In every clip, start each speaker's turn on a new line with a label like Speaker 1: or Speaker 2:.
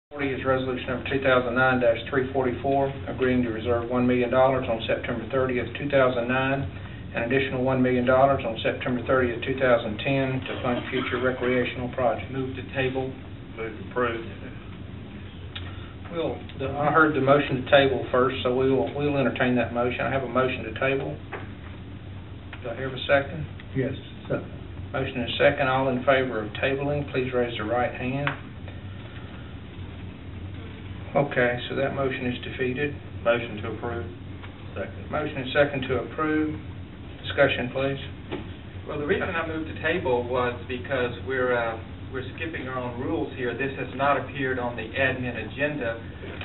Speaker 1: 40 is resolution number 2009-344, agreeing to reserve $1 million on September 30th, 2009, an additional $1 million on September 30th, 2010 to fund future recreational projects.
Speaker 2: Move to table.
Speaker 3: Move to approve.
Speaker 1: I heard the motion to table first, so we'll entertain that motion. I have a motion to table. Do I hear a second?
Speaker 4: Yes, second.
Speaker 1: Motion is second. All in favor of tabling, please raise your right hand. Okay, so that motion is defeated.
Speaker 3: Motion to approve. Second.
Speaker 1: Motion is second to approve. Discussion, please.
Speaker 2: Well, the reason I moved to table was because we're skipping our own rules here. This has not appeared on the admin agenda,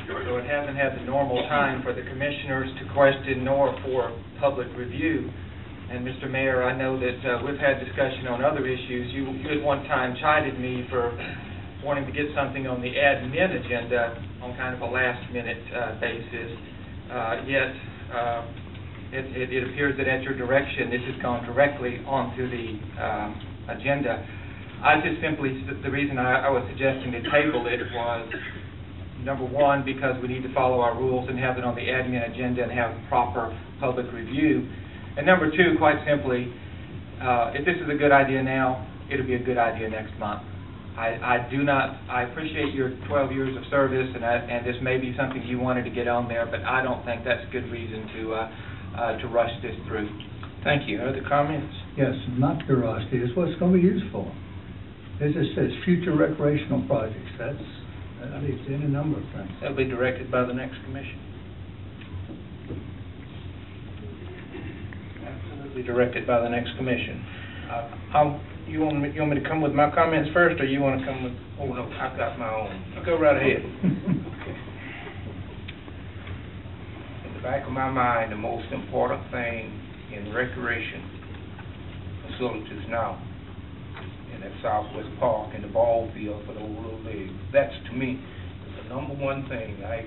Speaker 2: so it hasn't had the normal time for the commissioners to question nor for public review. And Mr. Mayor, I know that we've had discussion on other issues. You at one time chided me for wanting to get something on the admin agenda on kind of a last-minute basis. Yet it appears that at your direction, this has gone directly onto the agenda. I just simply, the reason I was suggesting to table it was, number one, because we need to follow our rules and have it on the admin agenda and have proper public review. And number two, quite simply, if this is a good idea now, it'll be a good idea next month. I appreciate your 12 years of service, and this may be something you wanted to get on there, but I don't think that's a good reason to rush this through.
Speaker 1: Thank you. Other comments?
Speaker 4: Yes, not to rush it. It's what it's going to be used for. It just says future recreational projects. That leads to any number of things.
Speaker 1: That'll be directed by the next commission. Absolutely directed by the next commission. You want me to come with my comments first, or you want to come with?
Speaker 3: Oh no, I've got my own.
Speaker 1: Go right ahead.
Speaker 3: In the back of my mind, the most important thing in recreation facilities now, in that Southwest Park and the ball field for those little leagues, that's to me the number one thing. I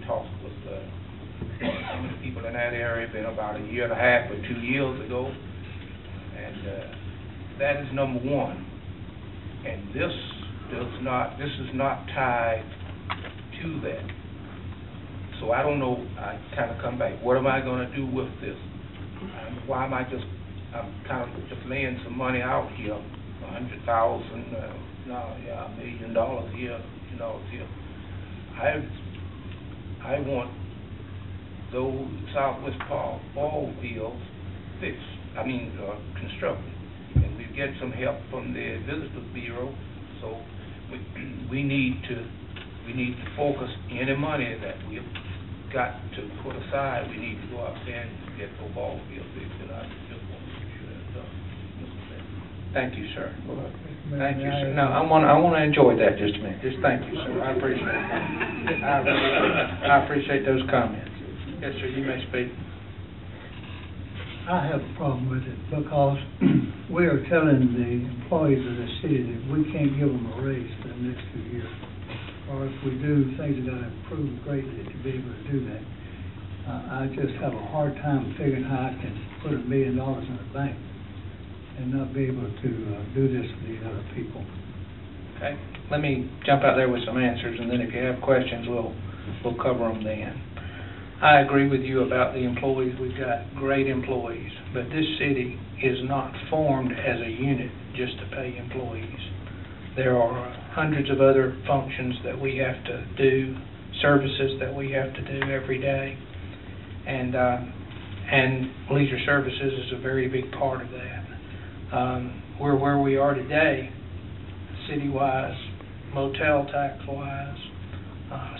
Speaker 3: talked with some of the people in that area, been about a year and a half or 2 years ago, and that is number one. And this is not tied to that. So I don't know. I kind of come back. What am I going to do with this? Why am I I'm kind of just laying some money out here, $100,000, $1 million here, here. I want those Southwest Park ball fields fixed. Constructed, and we get some help from the Visitors Bureau. So we need to focus any money that we've got to put aside. We need to go out there and get the ball field fixed. And I just want to make sure that's done.
Speaker 1: Thank you, sir. Thank you, sir. No, I want to enjoy that just a minute. Just thank you, sir. I appreciate it. I appreciate those comments. Yes, sir. You may speak.
Speaker 4: I have a problem with it because we are telling the employees of the city that we can't give them a raise for the next 2 years. Or if we do, things are going to improve greatly to be able to do that. I just have a hard time figuring how I can put $1 million in the bank and not be able to do this for these other people.
Speaker 1: Okay. Let me jump out there with some answers, and then if you have questions, we'll cover them then. I agree with you about the employees. We've got great employees, but this city is not formed as a unit just to pay employees. There are hundreds of other functions that we have to do, services that we have to do every day, and leisure services is a very big part of that. We're where we are today, city-wise, motel tax-wise,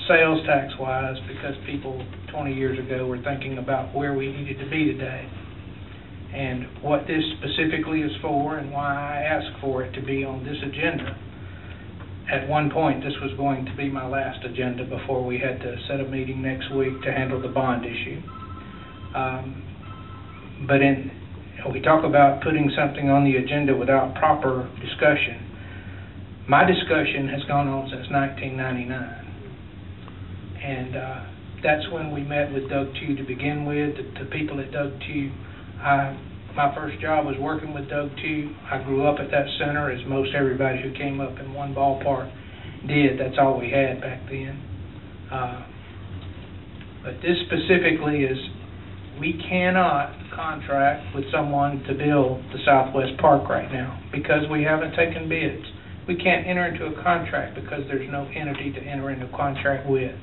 Speaker 1: sales tax-wise, because people 20 years ago were thinking about where we needed to be today. And what this specifically is for and why I asked for it to be on this agenda. At one point, this was going to be my last agenda before we had to set a meeting next week to handle the bond issue. But we talk about putting something on the agenda without proper discussion. My discussion has gone on since 1999. And that's when we met with Doug Tew to begin with. The people at Doug Tew, my first job was working with Doug Tew. I grew up at that center, as most everybody who came up in one ballpark did. That's all we had back then. But this specifically is, we cannot contract with someone to build the Southwest Park right now because we haven't taken bids. We can't enter into a contract because there's no entity to enter into a contract with.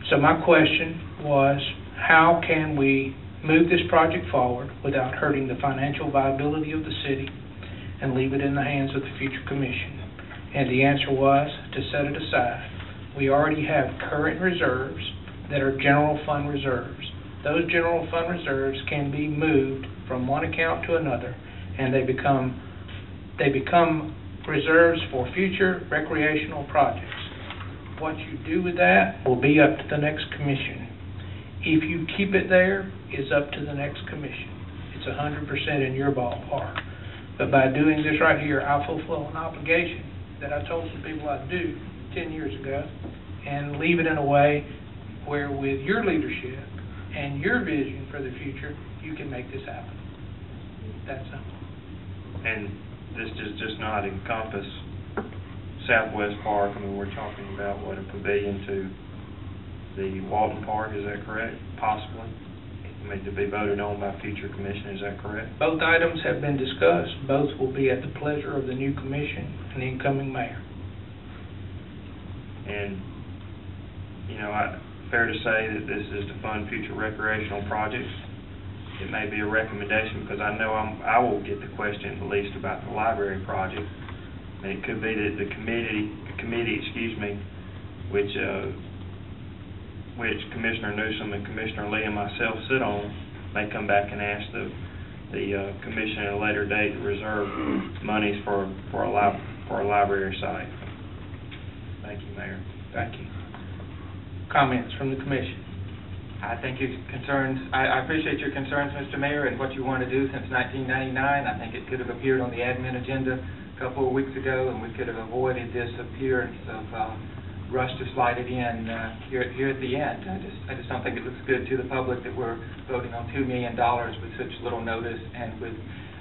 Speaker 1: So my question was, how can we move this project forward without hurting the financial viability of the city and leave it in the hands of the future commission? And the answer was to set it aside. We already have current reserves that are general fund reserves. Those general fund reserves can be moved from one account to another, and they become reserves for future recreational projects. What you do with that will be up to the next commission. If you keep it there, it's up to the next commission. It's 100% in your ballpark. But by doing this right here, I fulfill an obligation that I told some people I'd do 10 years ago, and leave it in a way where with your leadership and your vision for the future, you can make this happen. That's simple.
Speaker 5: And this does just not encompass Southwest Park. I mean, we're talking about what, a pavilion to the Walton Park, is that correct? Possibly. I mean, to be voted on by future commission, is that correct?
Speaker 1: Both items have been discussed. Both will be at the pleasure of the new commission and the incoming mayor.
Speaker 5: And, you know, fair to say that this is to fund future recreational projects. It may be a recommendation because I know I will get the question at least about the library project. And it could be that the committee, which Commissioner Newsome and Commissioner Lee and myself sit on, may come back and ask the commission at a later date to reserve monies for a library site. Thank you, Mayor.
Speaker 1: Thank you. Comments from the commission?
Speaker 2: I think your concerns, I appreciate your concerns, Mr. Mayor, and what you want to do since 1999. I think it could have appeared on the admin agenda a couple of weeks ago, and we could have avoided this appearance of rush to slide it in here at the end. I just don't think it looks good to the public that we're voting on $2 million with such little notice and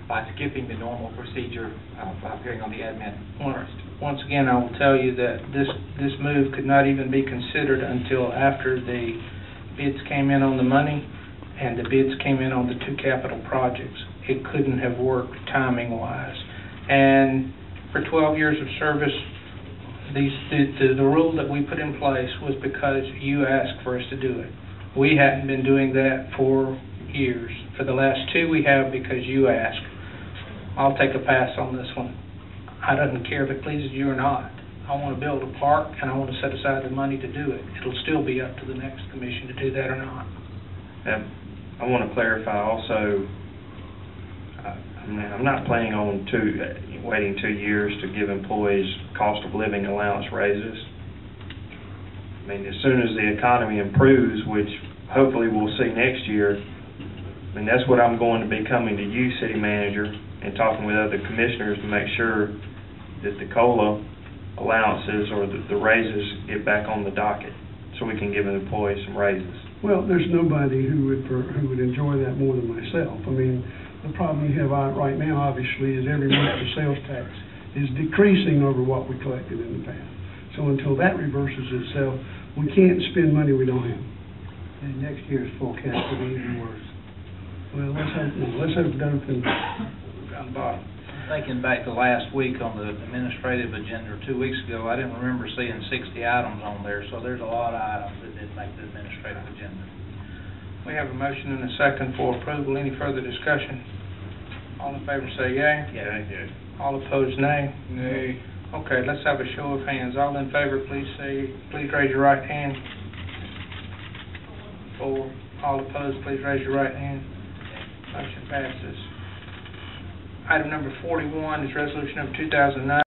Speaker 2: by skipping the normal procedure of appearing on the admin first.
Speaker 1: Once again, I will tell you that this move could not even be considered until after the bids came in on the money and the bids came in on the two capital projects. It couldn't have worked timing-wise. And for 12 years of service, the rule that we put in place was because you asked for us to do it. We hadn't been doing that for years. For the last two, we have because you asked. I'll take a pass on this one. I don't care if it pleases you or not. I want to build a park, and I want to set aside the money to do it. It'll still be up to the next commission to do that or not.
Speaker 5: I want to clarify also, I'm not planning on waiting 2 years to give employees cost of living allowance raises. I mean, as soon as the economy improves, which hopefully we'll see next year, I mean, that's what I'm going to be coming to you, City Manager, and talking with other commissioners to make sure that the COLA allowances or the raises get back on the docket so we can give the employees some raises.
Speaker 6: Well, there's nobody who would enjoy that more than myself. I mean, the problem you have right now, obviously, is every month the sales tax is decreasing over what we collected in the past. So until that reverses itself, we can't spend money we don't have.
Speaker 4: And next year's forecast will be even worse.
Speaker 6: Well, let's hope Dothan.
Speaker 1: Down the bottom.
Speaker 7: Thinking back to last week on the administrative agenda, or 2 weeks ago, I didn't remember seeing 60 items on there, so there's a lot of items that didn't make the administrative agenda.
Speaker 1: We have a motion and a second for approval. Any further discussion? All in favor say yea.
Speaker 5: Yea.
Speaker 1: All opposed, nay.
Speaker 3: Nay.
Speaker 1: Okay, let's have a show of hands. All in favor, please raise your right hand. 4. All opposed, please raise your right hand. Motion passes. Item number 41 is resolution of 2009.